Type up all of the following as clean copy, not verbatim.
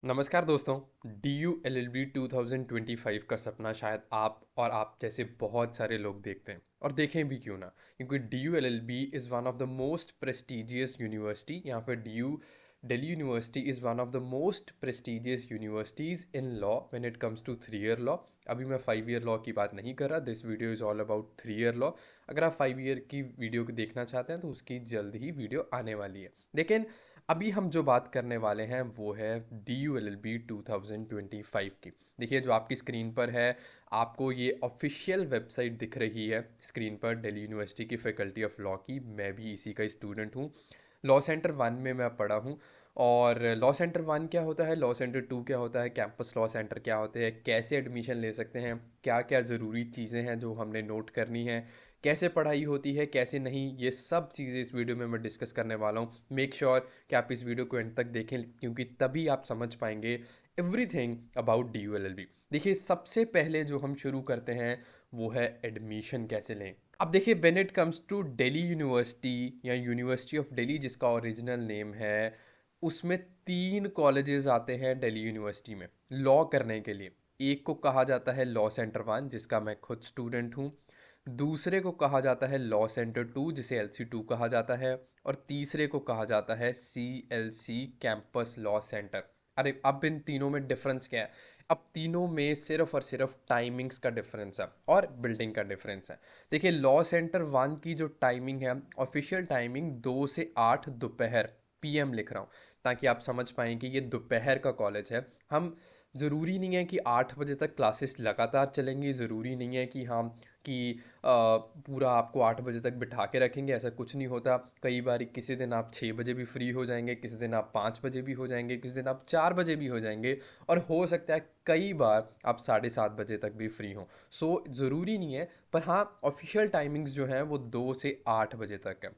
नमस्कार दोस्तों। D U L L B 2025 का सपना शायद आप और आप जैसे बहुत सारे लोग देखते हैं और देखें भी क्यों ना, क्योंकि D U L L B is one of the most prestigious university. यहाँ पर D U Delhi university is one of the most prestigious universities in law when it comes to 3 year law. अभी मैं 5 ईयर लॉ की बात नहीं कर रहा, this video is all about 3 year law. अगर आप 5 ईयर की वीडियो को देखना चाहते हैं तो उसकी जल्द ही वीडियो आने वाली है। लेकिन अभी हम जो बात करने वाले हैं वो है D U L L B 2025 की। देखिए जो आपकी स्क्रीन पर है, आपको ये ऑफिशियल वेबसाइट दिख रही है स्क्रीन पर, दिल्ली यूनिवर्सिटी की फैकल्टी ऑफ लॉ की। मैं भी इसी का स्टूडेंट हूँ। लॉ सेंटर वन में मैं पढ़ा हूँ। और लॉ सेंटर वन क्या होता है, लॉ सेंटर टू क्या होता है, कैंपस लॉ सेंटर क्या होते हैं, कैसे एडमिशन ले सकते हैं, क्या क्या ज़रूरी चीज़ें हैं जो हमने नोट करनी है, कैसे पढ़ाई होती है कैसे नहीं, ये सब चीज़ें इस वीडियो में मैं डिस्कस करने वाला हूँ। मेक श्योर कि आप इस वीडियो को एंड तक देखें, क्योंकि तभी आप समझ पाएंगे everything about D U L L B. देखिए सबसे पहले जो हम शुरू करते हैं वो है एडमिशन कैसे लें। अब देखिए when it comes to Delhi university या यूनिवर्सिटी ऑफ दिल्ली जिसका ओरिजिनल नेम है, उसमें 3 कॉलेजेस आते हैं दिल्ली यूनिवर्सिटी में लॉ करने के लिए। एक को कहा जाता है लॉ सेंटर वन, जिसका मैं खुद स्टूडेंट हूँ। दूसरे को कहा जाता है लॉ सेंटर टू, जिसे एल सी टू कहा जाता है। और तीसरे को कहा जाता है C L C, campus law centre. अरे अब इन तीनों में डिफरेंस क्या है? अब तीनों में सिर्फ और सिर्फ टाइमिंग्स का डिफरेंस है और बिल्डिंग का डिफरेंस है। देखिए लॉ सेंटर वन की जो टाइमिंग है, ऑफिशियल टाइमिंग 2 से 8 दोपहर, पीएम लिख रहा हूँ ताकि आप समझ पाएँ कि ये दोपहर का कॉलेज है। हम ज़रूरी नहीं है कि 8 बजे तक क्लासेस लगातार चलेंगी, ज़रूरी नहीं है कि हाँ कि पूरा आपको 8 बजे तक बिठा के रखेंगे, ऐसा कुछ नहीं होता। कई बार किसी दिन आप 6 बजे भी फ्री हो जाएंगे, किसी दिन आप 5 बजे भी हो जाएंगे, किसी दिन आप 4 बजे भी हो जाएंगे, और हो सकता है कई बार आप 7:30 बजे तक भी फ्री हों। सो ज़रूरी नहीं है, पर हाँ ऑफिशियल टाइमिंग्स जो हैं वो 2 से 8 बजे तक है।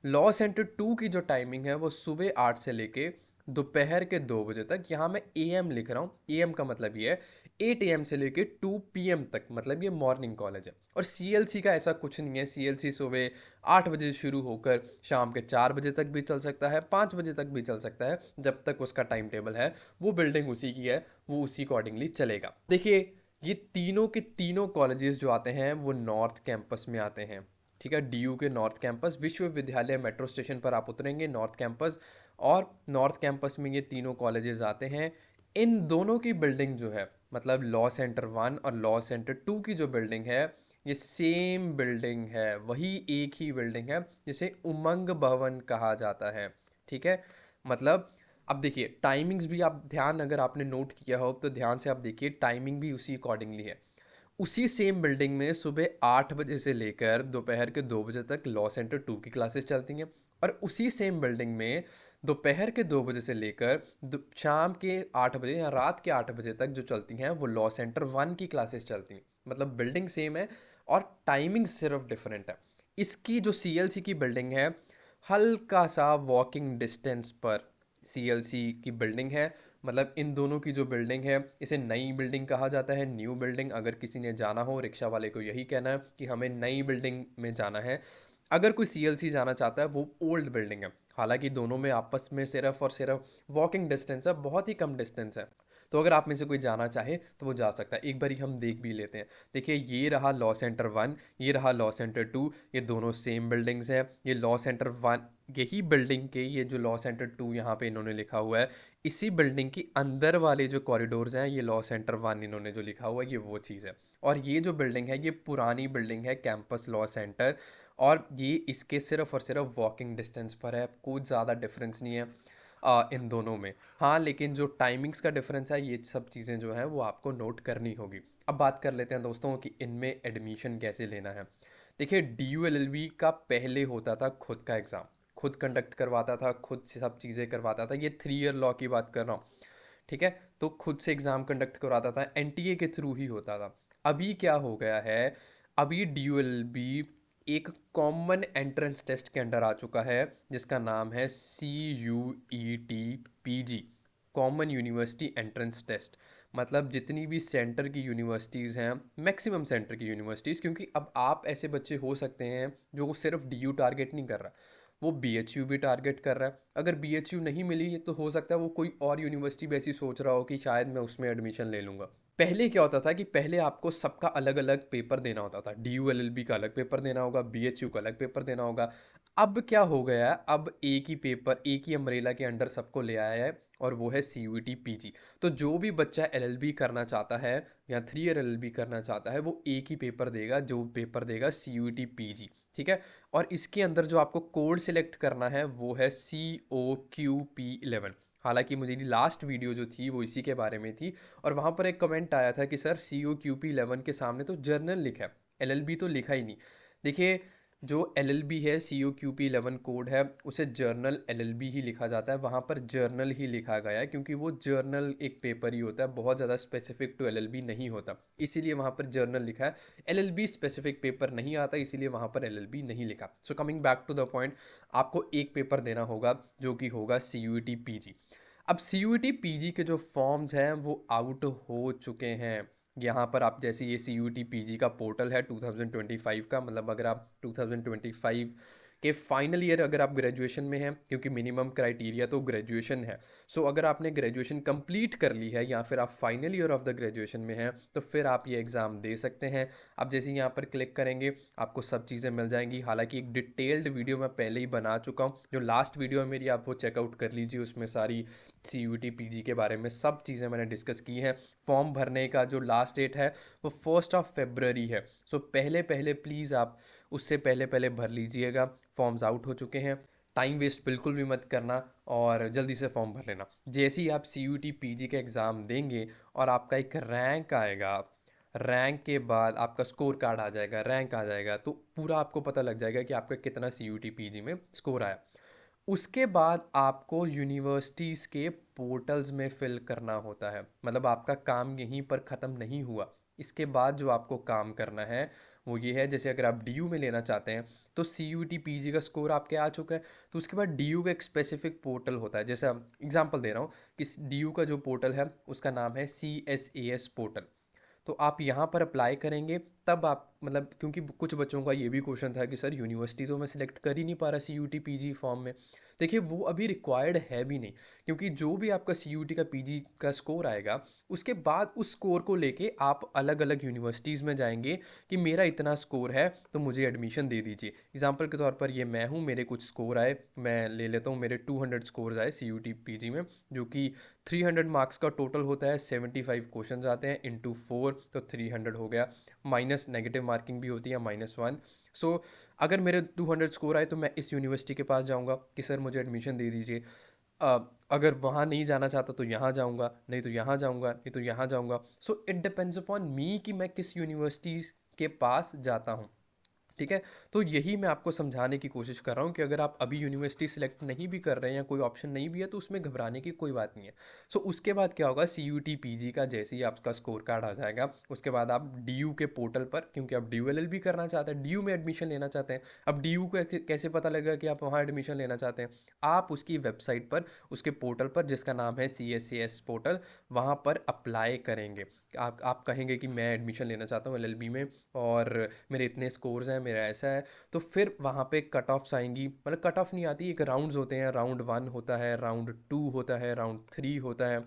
लॉ सेंटर टू की जो टाइमिंग है वो सुबह 8 से लेके दोपहर के 2 बजे तक। यहाँ मैं ए एम लिख रहा हूँ, ए एम का मतलब ये है 8 AM से लेके 2 PM तक, मतलब ये मॉर्निंग कॉलेज है। और सी एल सी का ऐसा कुछ नहीं है, सी एल सी सुबह 8 बजे शुरू होकर शाम के 4 बजे तक भी चल सकता है, 5 बजे तक भी चल सकता है। जब तक उसका टाइम टेबल है, वो बिल्डिंग उसी की है, वो उसी अकॉर्डिंगली चलेगा। देखिए ये तीनों के तीनों कॉलेजेस जो आते हैं वो नॉर्थ कैंपस में आते हैं। ठीक है, डीयू के नॉर्थ कैंपस, विश्वविद्यालय मेट्रो स्टेशन पर आप उतरेंगे, नॉर्थ कैंपस। और नॉर्थ कैंपस में ये तीनों कॉलेजेस आते हैं। इन दोनों की बिल्डिंग जो है, मतलब लॉ सेंटर वन और लॉ सेंटर टू की जो बिल्डिंग है, ये सेम बिल्डिंग है, वही एक ही बिल्डिंग है जिसे उमंग भवन कहा जाता है। ठीक है, मतलब अब देखिए टाइमिंग्स भी आप ध्यान, अगर आपने नोट किया हो तो ध्यान से आप देखिए, टाइमिंग भी उसी अकॉर्डिंगली है। उसी सेम बिल्डिंग में सुबह 8 बजे से लेकर दोपहर के 2 बजे तक लॉ सेंटर टू की क्लासेस चलती हैं। और उसी सेम बिल्डिंग में दोपहर के 2 बजे से लेकर शाम के 8 बजे या रात के 8 बजे तक जो चलती हैं वो लॉ सेंटर वन की क्लासेस चलती हैं। मतलब बिल्डिंग सेम है और टाइमिंग सिर्फ डिफरेंट है। इसकी जो सी एल सी की बिल्डिंग है, हल्का सा वॉकिंग डिस्टेंस पर सी एल सी की बिल्डिंग है। मतलब इन दोनों की जो बिल्डिंग है, इसे नई बिल्डिंग कहा जाता है, न्यू बिल्डिंग। अगर किसी ने जाना हो, रिक्शा वाले को यही कहना है कि हमें नई बिल्डिंग में जाना है। अगर कोई सी एल सी जाना चाहता है, वो ओल्ड बिल्डिंग है। हालांकि दोनों में आपस में सिर्फ और सिर्फ वॉकिंग डिस्टेंस है, बहुत ही कम डिस्टेंस है। तो अगर आप में से कोई जाना चाहे तो वो जा सकता है। एक बारी हम देख भी लेते हैं। देखिए ये रहा लॉ सेंटर वन, ये रहा लॉ सेंटर टू, ये दोनों सेम बिल्डिंग्स हैं। ये लॉ सेंटर वन, यही बिल्डिंग के ये जो लॉ सेंटर टू यहाँ पे इन्होंने लिखा हुआ है, इसी बिल्डिंग की अंदर वाले जो कॉरिडोर्स हैं, ये लॉ सेंटर वन इन्होंने जो लिखा हुआ है ये वो चीज़ है। और ये जो बिल्डिंग है ये पुरानी बिल्डिंग है, कैंपस लॉ सेंटर। और ये इसके सिर्फ और सिर्फ वॉकिंग डिस्टेंस पर है, कुछ ज़्यादा डिफरेंस नहीं है इन दोनों में। हाँ लेकिन जो टाइमिंग्स का डिफरेंस है, ये सब चीज़ें जो है वो आपको नोट करनी होगी। अब बात कर लेते हैं दोस्तों कि इनमें एडमिशन कैसे लेना है। देखिए D U L L B का पहले होता था खुद का एग्ज़ाम, खुद कंडक्ट करवाता था, खुद से सब चीज़ें करवाता था। ये 3 ईयर लॉ की बात कर रहा हूँ। ठीक है, तो खुद से एग्ज़ाम कंडक्ट करवाता था, एनटीए के थ्रू ही होता था। अभी क्या हो गया है, अभी डी यू एल बी एक कॉमन एंट्रेंस टेस्ट के अंडर आ चुका है, जिसका नाम है C U E T P G, common university entrance test. मतलब जितनी भी सेंटर की यूनिवर्सिटीज़ हैं, मैक्सिमम सेंटर की यूनिवर्सिटीज़, क्योंकि अब आप ऐसे बच्चे हो सकते हैं जो सिर्फ डी यू टारगेट नहीं कर रहा, वो BHU भी टारगेट कर रहा है। अगर BHU नहीं मिली तो हो सकता है वो कोई और यूनिवर्सिटी भी ऐसी सोच रहा हो कि शायद मैं उसमें एडमिशन ले लूँगा। पहले क्या होता था कि पहले आपको सबका अलग अलग पेपर देना होता था, DU LLB का अलग पेपर देना होगा, BHU का अलग पेपर देना होगा। अब क्या हो गया है, अब एक ही पेपर एक ही अम्ब्रेला के अंडर सबको ले आया है, और वो है CUET PG। तो जो भी बच्चा LLB करना चाहता है या 3 ईयर LLB करना चाहता है, वो एक ही पेपर देगा, जो पेपर देगा CUET PG। ठीक है। और इसके अंदर जो आपको कोड सिलेक्ट करना है वो है COQP11। हालांकि मुझे लास्ट वीडियो जो थी वो इसी के बारे में थी, और वहाँ पर एक कमेंट आया था कि सर COQP11 के सामने तो जर्नल लिखा है, LLB तो लिखा ही नहीं। देखिए, जो LLB है, COQP11 कोड है, उसे जर्नल LLB ही लिखा जाता है, वहाँ पर जर्नल ही लिखा गया है, क्योंकि वो जर्नल एक पेपर ही होता है, बहुत ज़्यादा स्पेसिफिक टू LLB नहीं होता, इसीलिए वहाँ पर जर्नल लिखा है। LLB स्पेसिफिक पेपर नहीं आता, इसीलिए वहाँ पर LLB नहीं लिखा। So coming back to the point, आपको एक पेपर देना होगा जो कि होगा CUET PG। अब CUET PG के जो फॉर्म्स हैं वो आउट हो चुके हैं। यहाँ पर आप जैसे ये CUET PG का पोर्टल है 2025 का, मतलब अगर आप 2025 के फाइनल ईयर अगर आप ग्रेजुएशन में हैं, क्योंकि मिनिमम क्राइटेरिया तो ग्रेजुएशन है। सो अगर आपने ग्रेजुएशन कंप्लीट कर ली है या फिर आप final year of the graduation में हैं, तो फिर आप ये एग्ज़ाम दे सकते हैं। आप जैसे यहाँ पर क्लिक करेंगे आपको सब चीज़ें मिल जाएंगी। हालांकि एक डिटेल्ड वीडियो मैं पहले ही बना चुका हूँ, जो लास्ट वीडियो है मेरी, आप वो चेकआउट कर लीजिए, उसमें सारी CUET PG के बारे में सब चीज़ें मैंने डिस्कस की हैं। फॉर्म भरने का जो लास्ट डेट है वो 1 फरवरी है। सो पहले पहले प्लीज़ आप उससे पहले पहले भर लीजिएगा। फॉर्म्स आउट हो चुके हैं, टाइम वेस्ट बिल्कुल भी मत करना, और जल्दी से फॉर्म भर लेना। जैसे ही आप CUET PG का एग्ज़ाम देंगे और आपका एक रैंक आएगा, रैंक के बाद आपका स्कोर कार्ड आ जाएगा, रैंक आ जाएगा, तो पूरा आपको पता लग जाएगा कि आपका कितना CUET PG में स्कोर आया। उसके बाद आपको यूनिवर्सिटीज़ के पोर्टल्स में फिल करना होता है, मतलब आपका काम यहीं पर ख़त्म नहीं हुआ। इसके बाद जो आपको काम करना है वो ये है, जैसे अगर आप DU में लेना चाहते हैं तो CUET PG का स्कोर आपके आ चुका है, तो उसके बाद DU का एक स्पेसिफिक पोर्टल होता है। जैसे एग्जांपल दे रहा हूँ कि DU का जो पोर्टल है उसका नाम है CSAS पोर्टल। तो आप यहाँ पर अप्लाई करेंगे, तब आप, मतलब क्योंकि कुछ बच्चों का ये भी क्वेश्चन था कि सर यूनिवर्सिटी तो मैं सिलेक्ट कर ही नहीं पा रहा CUET PG फॉर्म में। देखिए, वो अभी रिक्वायर्ड है भी नहीं, क्योंकि जो भी आपका CUET का PG का स्कोर आएगा, उसके बाद उस स्कोर को लेके आप अलग अलग यूनिवर्सिटीज़ में जाएंगे कि मेरा इतना स्कोर है तो मुझे एडमिशन दे दीजिए। एग्जाम्पल के तौर पर ये मैं हूँ, मेरे कुछ स्कोर आए, मैं ले लेता हूँ, मेरे 200 स्कोर्स आए CUET PG में, जो कि 300 मार्क्स का टोटल होता है। 75 क्वेश्चन आते हैं इंटू 4, तो 300 हो गया, माइनस नेगेटिव मार्किंग भी होती है -1। सो अगर मेरे 200 स्कोर आए तो मैं इस यूनिवर्सिटी के पास जाऊंगा कि सर मुझे एडमिशन दे दीजिए। अ, अगर वहाँ नहीं जाना चाहता तो यहाँ जाऊँगा, नहीं तो यहाँ जाऊँगा, नहीं तो यहाँ जाऊँगा। सो इट डिपेंड्स अपॉन मी कि मैं किस यूनिवर्सिटी के पास जाता हूँ। ठीक है। तो यही मैं आपको समझाने की कोशिश कर रहा हूँ कि अगर आप अभी यूनिवर्सिटी सिलेक्ट नहीं भी कर रहे हैं या कोई ऑप्शन नहीं भी है तो उसमें घबराने की कोई बात नहीं है। सो उसके बाद क्या होगा, CUET PG का जैसे ही आपका स्कोर कार्ड आ जाएगा, उसके बाद आप DU के पोर्टल पर, क्योंकि आप DU LLB करना चाहते हैं, DU में एडमिशन लेना चाहते हैं। अब DU को कैसे पता लगेगा कि आप वहाँ एडमिशन लेना चाहते हैं? आप उसकी वेबसाइट पर, उसके पोर्टल पर जिसका नाम है CSAS पोर्टल, वहाँ पर अप्लाई करेंगे। आप कहेंगे कि मैं एडमिशन लेना चाहता हूँ LLB में, और मेरे इतने स्कोर्स हैं, मेरा ऐसा है। तो फिर वहाँ पे कट ऑफ्स आएंगी, मतलब कट ऑफ नहीं आती, एक राउंड्स होते हैं, राउंड 1 होता है, राउंड 2 होता है, राउंड 3 होता है।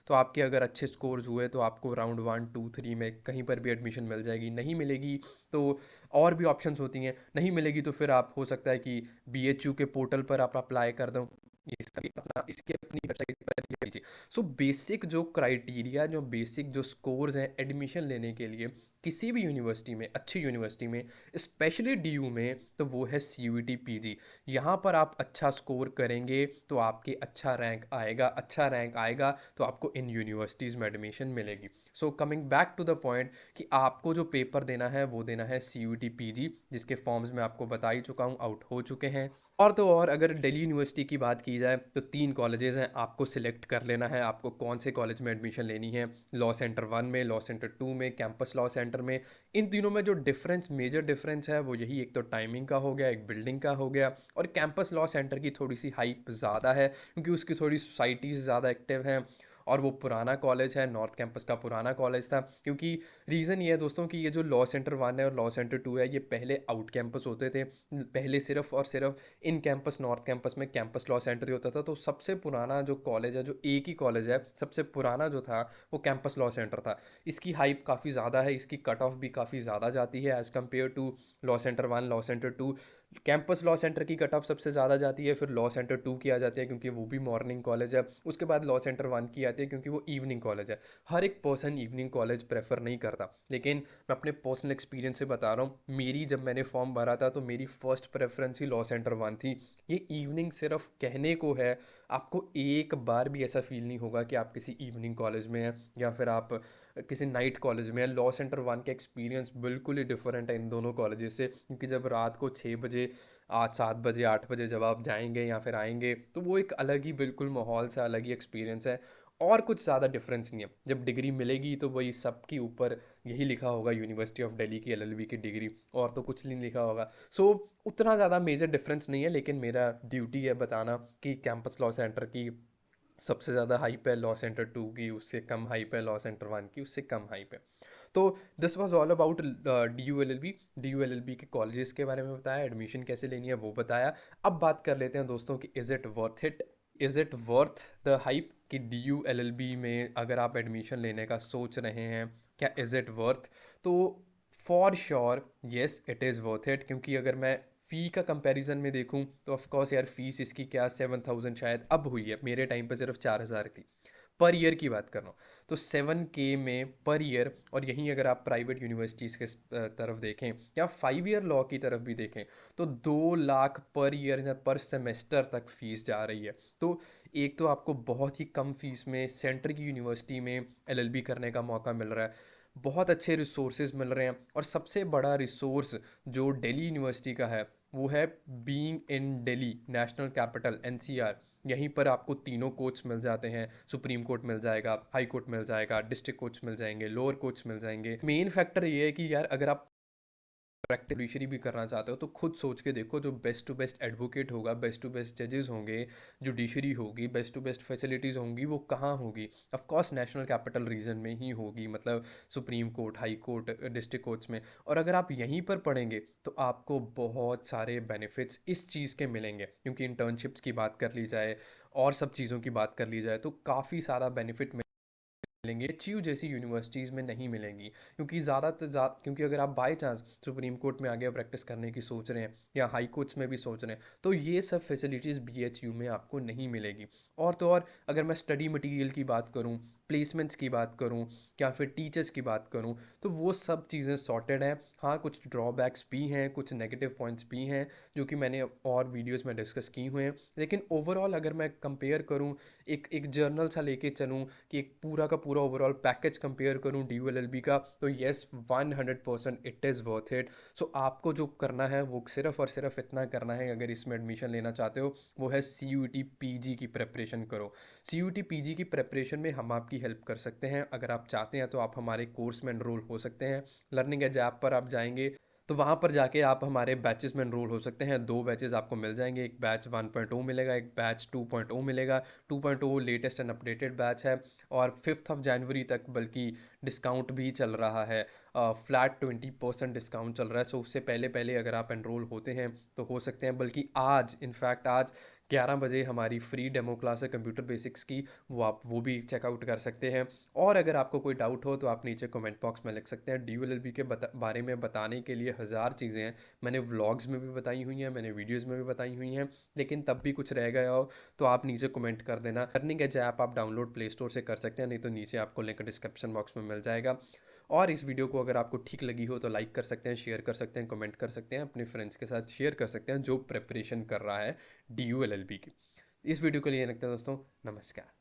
तो आपके अगर अच्छे स्कोर्स हुए तो आपको राउंड 1 2 3 में कहीं पर भी एडमिशन मिल जाएगी। नहीं मिलेगी तो और भी ऑप्शंस होती हैं, नहीं मिलेगी तो फिर आप, हो सकता है कि BHU के पोर्टल पर आप अप्लाई कर दो। ये सभी अपना इसकी अपनी वेबसाइट पर ले लीजिए। सो बेसिक जो क्राइटेरिया, जो बेसिक जो स्कोर्स हैं एडमिशन लेने के लिए किसी भी यूनिवर्सिटी में, अच्छी यूनिवर्सिटी में, स्पेशली DU में, तो वो है CUET PG। यहाँ पर आप अच्छा स्कोर करेंगे तो आपके अच्छा रैंक आएगा, अच्छा रैंक आएगा तो आपको इन यूनिवर्सिटीज़ में एडमिशन मिलेगी। So coming back to the point कि आपको जो पेपर देना है वो देना है CUET PG, जिसके फॉर्म्स मैं आपको बता ही चुका हूँ, आउट हो चुके हैं। और तो और अगर दिल्ली यूनिवर्सिटी की बात की जाए तो 3 कॉलेजेस हैं, आपको सिलेक्ट कर लेना है आपको कौन से कॉलेज में एडमिशन लेनी है। लॉ सेंटर 1 में, लॉ सेंटर 2 में, कैंपस लॉ सेंटर में। इन तीनों में जो डिफरेंस, मेजर डिफरेंस है वो यही, एक तो टाइमिंग का हो गया, एक बिल्डिंग का हो गया, और कैंपस लॉ सेंटर की थोड़ी सी हाइप ज़्यादा है क्योंकि उसकी थोड़ी सोसाइटीज़ ज़्यादा एक्टिव हैं, और वो पुराना कॉलेज है, नॉर्थ कैंपस का पुराना कॉलेज था। क्योंकि रीज़न ये है दोस्तों कि ये जो लॉ सेंटर 1 है और लॉ सेंटर 2 है, ये पहले आउट कैंपस होते थे। पहले सिर्फ और सिर्फ इन कैंपस नॉर्थ कैंपस में कैंपस लॉ सेंटर ही होता था। तो सबसे पुराना जो कॉलेज है, जो एक ही कॉलेज है, सबसे पुराना जो था वो कैंपस लॉ सेंटर था। इसकी हाइप काफ़ी ज़्यादा है, इसकी कट ऑफ भी काफ़ी ज़्यादा जाती है as compare to law centre 1, law centre 2। Campus law centre की कट ऑफ सबसे ज़्यादा जाती है, फिर लॉ सेंटर 2 की आ जाती है क्योंकि वो भी मॉर्निंग कॉलेज है। उसके बाद लॉ सेंटर 1 की आती है क्योंकि वो इवनिंग कॉलेज है। हर एक पर्सन इवनिंग कॉलेज प्रेफर नहीं करता, लेकिन मैं अपने पर्सनल एक्सपीरियंस से बता रहा हूँ, मेरी जब मैंने फॉर्म भरा था तो मेरी फर्स्ट प्रेफरेंस ही लॉ सेंटर 1 थी। ये इवनिंग सिर्फ कहने को है, आपको एक बार भी ऐसा फील नहीं होगा कि आप किसी इवनिंग कॉलेज में हैं या फिर आप किसी नाइट कॉलेज में हैं। लॉ सेंटर 1 का एक्सपीरियंस बिल्कुल ही डिफरेंट है इन दोनों कॉलेजेस से, क्योंकि जब रात को 6 बजे, आज 7 बजे, 8 बजे जब आप जाएंगे या फिर आएंगे तो वो एक अलग ही बिल्कुल माहौल से अलग ही एक्सपीरियंस है। और कुछ ज़्यादा डिफरेंस नहीं है। जब डिग्री मिलेगी तो वही सबके ऊपर यही लिखा होगा, यूनिवर्सिटी ऑफ दिल्ली की एलएलबी की डिग्री, और तो कुछ नहीं लिखा होगा। सो उतना ज़्यादा मेजर डिफरेंस नहीं है, लेकिन मेरा ड्यूटी है बताना कि कैंपस लॉ सेंटर की सबसे ज़्यादा हाइप है, लॉ सेंटर 2 की उससे कम हाइप है, लॉ सेंटर 1 की उससे कम हाइप है। तो this was all about D U L L B. D U L L B के कॉलेजेस के बारे में बताया, एडमिशन कैसे लेनी है वो बताया। अब बात कर लेते हैं दोस्तों कि is it worth it, is it worth the hype, कि D U L L B में अगर आप एडमिशन लेने का सोच रहे हैं, क्या इज़ इट वर्थ? तो for sure yes it is worth it. क्योंकि अगर मैं फ़ी का कंपैरिजन में देखूं तो ऑफ कोर्स यार फीस इसकी क्या 7,000 शायद अब हुई है, मेरे टाइम पे सिर्फ 4,000 थी। पर ईयर की बात कर रहा हूँ, तो 7K में पर ईयर। और यहीं अगर आप प्राइवेट यूनिवर्सिटीज़ के तरफ देखें या 5 ईयर लॉ की तरफ भी देखें तो 2 लाख पर ईयर या पर सेमेस्टर तक फीस जा रही है। तो एक तो आपको बहुत ही कम फीस में सेंटर की यूनिवर्सिटी में एलएलबी करने का मौका मिल रहा है, बहुत अच्छे रिसोर्सेज मिल रहे हैं, और सबसे बड़ा रिसोर्स जो दिल्ली यूनिवर्सिटी का है वो है being in Delhi national capital NCR. यहीं पर आपको तीनों कोर्ट्स मिल जाते हैं, सुप्रीम कोर्ट मिल जाएगा, हाई कोर्ट मिल जाएगा, डिस्ट्रिक्ट कोर्ट्स मिल जाएंगे, लोअर कोर्ट्स मिल जाएंगे। मेन फैक्टर ये है कि यार अगर आप प्रैक्टिस जुडिशरी भी करना चाहते हो तो खुद सोच के देखो, जो बेस्ट टू बेस्ट एडवोकेट होगा, बेस्ट टू बेस्ट जजेस होंगे, जुडिशरी होगी, बेस्ट टू बेस्ट फैसिलिटीज़ होंगी, वो कहाँ होगी? Of course national capital region में ही होगी, मतलब supreme court, high court, district courts में। और अगर आप यहीं पर पढ़ेंगे तो आपको बहुत सारे बेनिफिट्स इस चीज़ के मिलेंगे, क्योंकि इंटर्नशिप्स की बात कर ली जाए और सब चीज़ों की बात कर ली जाए तो काफ़ी सारा बेनिफिट मिलेंगे, एचयू जैसी यूनिवर्सिटीज़ में नहीं मिलेंगी। क्योंकि क्योंकि अगर आप बाय चांस सुप्रीम कोर्ट में आगे प्रैक्टिस करने की सोच रहे हैं या हाई कोर्ट्स में भी सोच रहे हैं तो ये सब फैसिलिटीज़ बीएचयू में आपको नहीं मिलेगी। और तो और अगर मैं स्टडी मटेरियल की बात करूँ, प्लेसमेंट्स की बात करूँ या फिर टीचर्स की बात करूँ, तो वो सब चीज़ें सॉर्टेड हैं। हाँ, कुछ ड्रॉबैक्स भी हैं, कुछ नेगेटिव पॉइंट्स भी हैं जो कि मैंने और वीडियोस में डिस्कस की हुए हैं। लेकिन ओवरऑल अगर मैं कंपेयर करूँ, एक एक जर्नल सा लेके चलूँ कि एक पूरा का पूरा ओवरऑल पैकेज कंपेयर करूँ DULLB का, तो yes 100% it is worth it. So आपको जो करना है वो सिर्फ और सिर्फ इतना करना है, अगर इसमें एडमिशन लेना चाहते हो, वो है CUET PG की प्रेपरेशन करो। CUET PG की प्रेपरेशन में हम आपकी हेल्प कर सकते हैं। अगर आप चाहते हैं तो आप हमारे कोर्स में एनरोल हो सकते हैं। लर्निंग एज ऐप पर आप जाएंगे तो वहाँ पर जाके आप हमारे बैचेस में एनरोल हो सकते हैं। 2 बैचेस आपको मिल जाएंगे, एक बैच 1.0 मिलेगा, एक बैच 2.0 मिलेगा। 2.0 लेटेस्ट एंड अपडेटेड बैच है, और 5 जनवरी तक बल्कि डिस्काउंट भी चल रहा है। फ्लैट 20% डिस्काउंट चल रहा है। सो उससे पहले पहले अगर आप एनरोल होते हैं तो हो सकते हैं, बल्कि आज इनफैक्ट आज 11 बजे हमारी फ्री डेमो क्लास है कंप्यूटर बेसिक्स की, वो आप वो भी चेकआउट कर सकते हैं। और अगर आपको कोई डाउट हो तो आप नीचे कमेंट बॉक्स में लिख सकते हैं। DULLB के बारे में बताने के लिए हज़ार चीज़ें हैं, मैंने व्लॉग्स में भी बताई हुई हैं, मैंने वीडियोज़ में भी बताई हुई हैं, लेकिन तब भी कुछ रह गया हो तो आप नीचे कमेंट कर देना। लर्निंग एज ऐप आप डाउनलोड प्ले स्टोर से कर सकते हैं, नहीं तो नीचे आपको लिंक डिस्क्रिप्शन बॉक्स में मिल जाएगा। और इस वीडियो को अगर आपको ठीक लगी हो तो लाइक कर सकते हैं, शेयर कर सकते हैं, कमेंट कर सकते हैं, अपने फ्रेंड्स के साथ शेयर कर सकते हैं जो प्रेपरेशन कर रहा है DULLB की। इस वीडियो के लिए रखते हैं दोस्तों, नमस्कार।